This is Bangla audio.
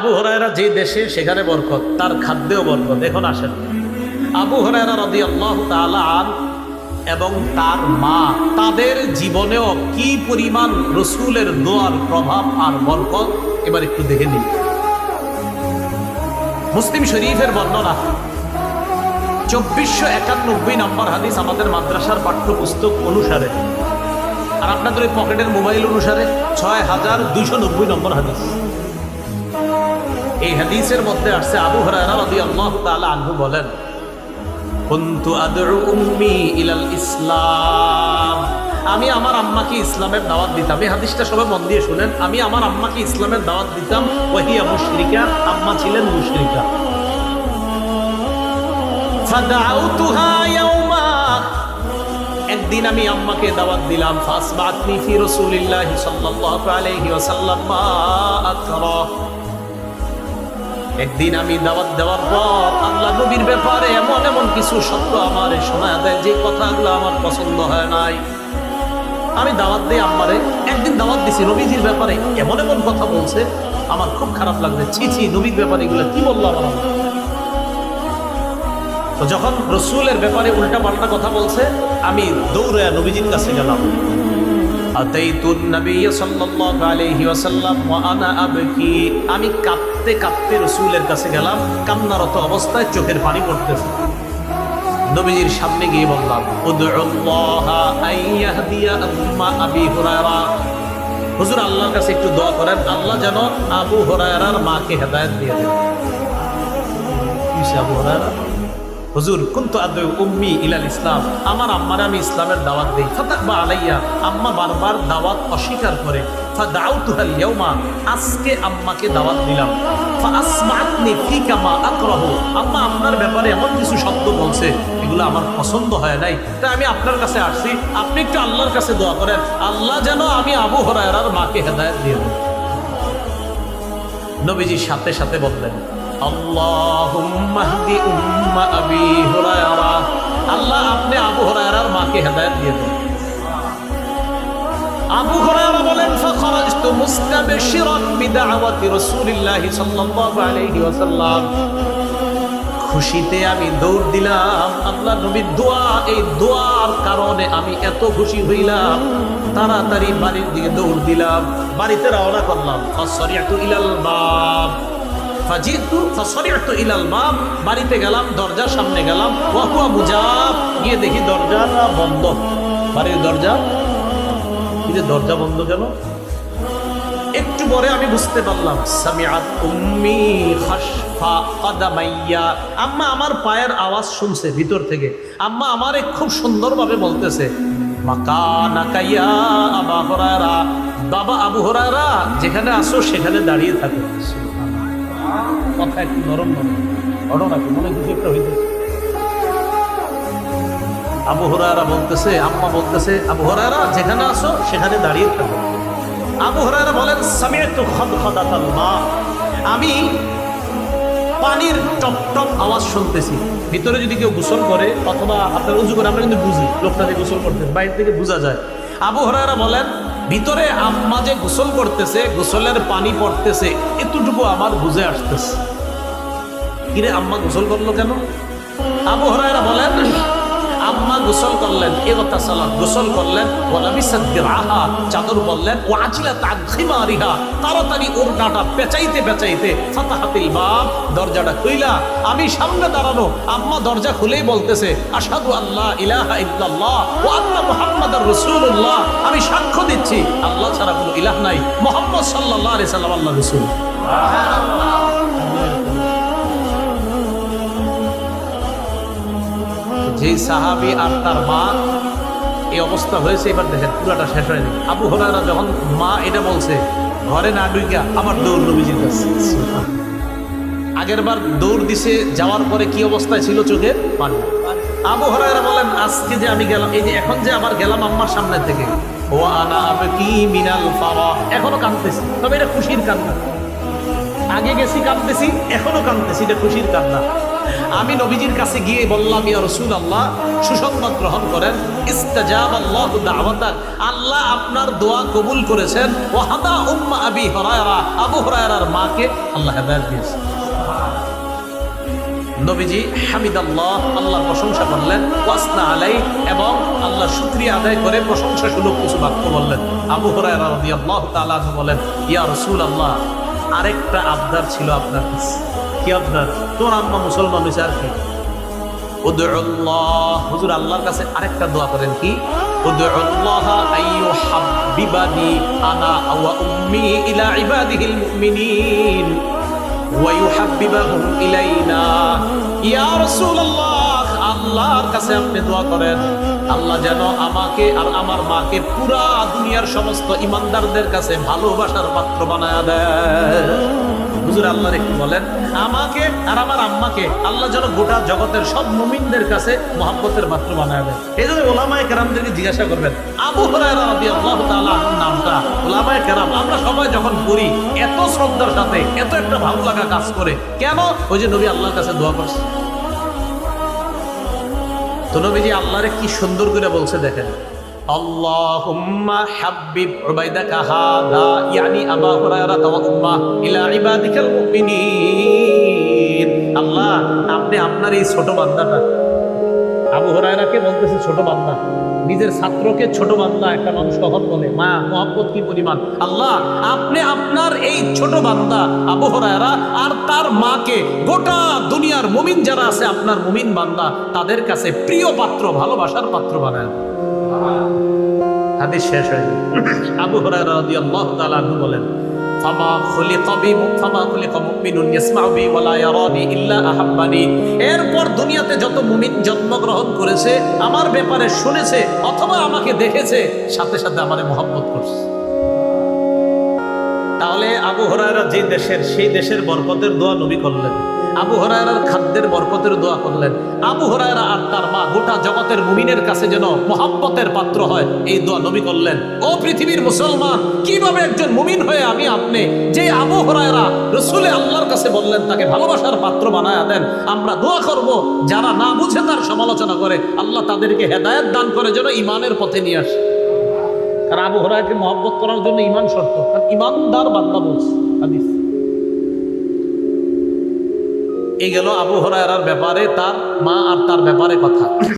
আবু হুরায়রা যে দেশে সেখানে বরকত, তার খাদ্যেও বরকত। এখন আসেন, আবু হুরায়রা রাদিয়াল্লাহু তাআলা আনহু এবং তার মা, তাদের জীবনেও কি পরিমাণ রসুলের দোয়ার প্রভাব আর বরকত এবার একটু দেখে নিন। মুসলিম শরীফের বর্ণনা 2491 নম্বর হাদিস আমাদের মাদ্রাসার পাঠ্যপুস্তক অনুসারে, আর আপনাদের ওই পকেটের মোবাইল অনুসারে 6290 নম্বর হাদিস। এই হাদিসের মধ্যে আসছে আবু হুরায়রা রাদিয়াল্লাহু তাআলা আনহু বলেন, কুনতু আদউ উম্মি ইলাল ইসলাম, আমি আমার আম্মাকে ইসলামের দাওয়াত দিতাম। এই হাদিসটা সবাই মন দিয়ে শুনেন। আমি আমার আম্মাকে ইসলামের দাওয়াত দিতাম, ওয়াহিয়া মুশরিকা, আম্মা ছিলেন মুশরিকা। ফাদাউতুহা ইয়াওমা, একদিন আমি আম্মাকে দাওয়াত দিলাম। ফাসবাতনি ফি রাসূলিল্লাহি সাল্লাল্লাহু আলাইহি ওয়াসাল্লাম মা আকরা, একদিন আমি দাওয়াত দেওয়ার পর আল্লাহ নবীর ব্যাপারে এমন এমন কিছু সত্য আমার শোনা দেয় যে কথাগুলো আমার পছন্দ হয় নাই। আমি দাওয়াত দিই আম্মারে, একদিন দাওয়াত দিছি, নবীজির ব্যাপারে এমন এমন কথা বলছে আমার খুব খারাপ লাগছে। ছি ছি, নবীর ব্যাপারে এগুলো কি বললো আমার আম্মা। তো যখন রসুলের ব্যাপারে উল্টা পাল্টা কথা বলছে, আমি দৌড়ে নবীজির কাছে গেলাম। আতাইতুন নবী সাল্লাল্লাহু আলাইহি ওয়াসাল্লাম ওয়া আনা আবকি, আমি কাঁপতে কাঁপতে রসুলের কাছে গেলাম, কান্নারত অবস্থায় চোখের পানি পড়তেছে। নবীজির সামনে গিয়ে বললাম, উদউল্লাহা আইয়াহদিয়া আম্মা আবি হুরায়রা, হুজুর আল্লাহর কাছে একটু দোয়া করেন, আল্লাহ যেন আবু হুরায়রার মাকে হেদায়েত দিয়ে দেন। আবু হুরায়রা, হুজুর কুনতু আদউ উম্মি ইলাল ইসলাম, আমার আম্মারে আমি ইসলামের দাওয়াত দেই। ফাতাবা আলাইয়া, আম্মা বারবার দাওয়াত অস্বীকার করে। ফাদাউতুহাল ইয়াওমা, আজকে আম্মাকে দাওয়াত দিলাম। ফাআসমাআতনি ফিকা মা আকরাহু, আম্মা আপনার ব্যাপারে এমন কিছু শব্দ বলছে এগুলো আমার পছন্দ হয় নাই, তাই আমি আপনার কাছে আসছি। আপনি একটু আল্লাহর কাছে দোয়া করেন, আল্লাহ যেন আমি আবু হুরায়রার মাকে হেদায়েত দিয়ে দেন। নবীজির সাথে সাথে বললেন, আল্লাহুম্মা হদি উম্মা আবি হুরায়রা, আল্লাহ আপনি আবু হুরায়রার মাকে হেদায়েত দিয়ে দেন। আবু হুরায়রা বলেন, ফাখরাজতু মুস্তাবশিরান বিদাওয়াতি রাসূলিল্লাহি সাল্লাল্লাহু আলাইহি ওয়াসাল্লাম, খুশিতে আমি দৌড় দিলাম আল্লাহ নবীর দোয়া, এই দোয়ার কারণে আমি এত খুশি হইলাম, তাড়াতাড়ি বাড়ির দিকে দৌড় দিলাম, বাড়িতে রওনা করলাম। ফাসরিআতু ইলাল বাব, বাড়িতে গেলাম, দরজার সামনে গেলাম, ওয়া হুয়া মুজাব, গিয়ে দেখি দরজাটা বন্ধ। বাড়ির দরজা, দরজা বন্ধ কেন? একটু পরে আমি বুঝতে পারলাম, সামিআত উম্মি খাশফা কদামাইয়া, আম্মা আমার পায়ের আওয়াজ শুনছে ভিতর থেকে। আম্মা আমারে খুব সুন্দরভাবে বলতেছে, মাকানাকা ইয়া আবু হুরায়রা, বাবা আবু হুরায়রা যেখানে আসো সেখানে দাঁড়িয়ে থাকো। কথা একটু নরম নরম, ঘটনা কি মনে কিছু একটা হইতেছে। আবু হুরায়রা বলতেছে, আম্মা বলতেছে, আবু হুরায়রা যেখানে আসো সেখানে দাঁড়িয়ে থাকো। আবু হুরায়রা বলেন, সামিআতু খাদখাদাতাল মা, আমি পানির টপ টপ আওয়াজ শুনতেছি। ভিতরে যদি কেউ গোসল করে অথবা আপনার উজু করে, আমরা কিন্তু বুঝি লোকটা যে গোসল করতেছে, বাইরে থেকে বোঝা যায়। আবু হুরায়রা বলেন, ভিতরে আম্মা যে গোসল করতেছে, গোসলের পানি পড়তেছে, এতটুকু আমার বুঝে আসতেছে। কিরে আম্মা গোসল করলো কেন? আবু হুরায়রা বলেন, আম্মা গোসল করলেন, ইগতাসালাত, গোসল করলেন, ওয়ালাবিসাত দিরআহা, চাদর বললেন, ওয়াজিলাত আন খিমারিহা, তাড়াতাড়ি ওড়নাটা পেঁচাইতে পেঁচাইতে ফাতাহাতিল বাব, দরজাটা খুইলা, আমি সামনে দাঁড়ানো, আম্মা দরজা খুলেই বলতেছে, আশহাদু আল্লা ইলাহা ইল্লাল্লাহ ওয়া আন্না মুহাম্মাদার রাসূলুল্লাহ, আমি সাক্ষ্য দিচ্ছি আল্লাহ ছাড়া কোনো ইলাহ নাই, মুহাম্মদ সাল্লাল্লাহু আলাইহি সাল্লাম আল্লাহর রাসূল। সুবহানাল্লাহ। যে সাহাবী আর তার মা এই অবস্থা হয়েছে, এবার দেখেন পুরাটা শেষ হয়নি। আবু হুরায়রা যখন মা এটা বলছে, ঘরে না ঢুইকা আবার দৌড় নবীজির কাছে। আগের বার দৌড় দিছে, যাওয়ার পরে কি অবস্থায় ছিল, চোখের পানি। আবু হুরায়রা বলেন, আজকে যে আমি গেলাম, এই যে এখন যে আবার গেলাম আম্মার সামনে থেকে, ওয়া আনা আবকি মিনাল ফারাহ, এখনো কাঁদতেছি, তবে এটা খুশির কান্না। আগে গেছি কাঁদতেছি, এখনো কাঁদতেছি, এটা খুশির কান্না। আমি নবীজির কাছে গিয়ে বললাম, ইয়া রাসূলুল্লাহ, সুসংবাদ গ্রহণ করেন, ইস্তাজাবাল্লাহু দাওয়াতাক, আল্লাহ আপনার দোয়া কবুল করেছেন। ওয়া হাদা উম্মা আবি হুরায়রা, আবু হুরায়রার মাকে আল্লাহ হেদায়েত দিয়েছেন। নবীজি হামিদাল্লাহ, আল্লাহর প্রশংসা করলেন, ওয়াসনা আলাই, এবং আল্লাহর শুকরিয়া আদায় করে প্রশংসা সুলভ কিছু বাক্য বললেন। আবু হুরায়রা রাদিয়াল্লাহু তাআলা আনহু বলেন, ইয়া রাসূলুল্লাহ, আরেকটা আবদার ছিল আপনার কাছে। কি আবদার? তোমার আম্মা মুসলমান হয়েছে, আর কি? উদউল্লাহ, হুজুর আল্লাহর কাছে আরেকটা দোয়া করেন। কি? উদউল্লাহ আইয়ুহাব্বিবানি আনা ওয়া উম্মি ইলা ইবাদিহিল মুমিনিন ওয়া ইউহাব্বিবাহুম ইলাইনা। ইয়া রাসূলুল্লাহ, আল্লাহর কাছে আপনি দোয়া করেন, আল্লাহ যেন আমাকে আর আমার মাকে পুরা দুনিয়ার সমস্ত ইমানদারদের কাছে ভালোবাসার পাত্র বানায়া দেয়। হুজুর আল্লাহর একটু বলেন, আমাকে আর আমার আম্মাকে আল্লাহ যেন গোটা জগতের সব মুমিনদের কাছে মহব্বতের পাত্র বানায় দেয়। এই জন্য ওলামায়ে কেরামদেরকে জিজ্ঞাসা করবেন, আবু হুরায়রা রাদিয়াল্লাহু তাআলা আনহুর নামটা ওলামায়ে কেরাম আমরা সবাই যখন পড়ি এত শ্রদ্ধার সাথে, এত একটা ভালো লাগা কাজ করে কেন? ওই যে নবী আল্লাহর কাছে দোয়া করছে। তো নবীজি আল্লাহরে কি সুন্দর করে বলছে দেখেন, আল্লাহুম্মা হাব্বিব উবাইদাকা হাদা, ইয়ানি আবু হুরায়রা ওয়া উম্মা ইলা ইবাদিকাল মুমিনিন। আল্লাহ, আপনি আপনার এই ছোট বান্দাটা, আবু হুরায়রাকে বলতেছে ছোট বান্দা, নিজের ছাত্রকে ছোট বান্দা একটা মানুষ কখন বলে? মা মহব্বত কি পরিমাণ! আল্লাহ, আপনি আপনার এই ছোট বান্দা আবু হুরায়রা আর তার মাকে গোটা দুনিয়ার মুমিন যারা আছে আপনার মুমিন বান্দা তাদের কাছে প্রিয় পাত্র, ভালোবাসার পাত্র বানায়। হাদিস শেষ হয়ে যায়। আবু হুরায়রা রাদিয়াল্লাহু তাআলা আনহু বলেন, এরপর দুনিয়াতে যত মুমিন জন্মগ্রহণ করেছে আমার ব্যাপারে শুনেছে অথবা আমাকে দেখেছে, সাথে সাথে আমারে মহব্বত করছে। তাহলে আবু হুরায়রা যে দেশের, সেই দেশের বরকতের দোয়া নবী করলেন। আবু হুরায়রার খাদ্যের বরকতের দোয়া করলেন। আবু হুরায়রা আর তার মা গোটা জগতের মুমিনের কাছে যেন মহব্বতের পাত্র হয়, এই দোয়া নবী করলেন। ও পৃথিবীর মুসলমান, কিভাবে একজন মুমিন হয়ে আমি আপনি যে আবু হুরায়রা রাসূলে আল্লাহর কাছে বললেন তাকে ভালোবাসার পাত্র বানায়া দেন, আমরা দোয়া করব যারা না বুঝে তার সমালোচনা করে আল্লাহ তাদেরকে হেদায়েত দান করে যেন ঈমানের পথে নিয়ে আসে। কারণ আবু হুরায়রাকে মহব্বত করার জন্য ঈমান শর্ত, কারণ ঈমানদার বান্দা বলছে হাদিস। এই গেল আবু হুরায়রার ব্যাপারে, তার মা আর তার ব্যাপারে কথা।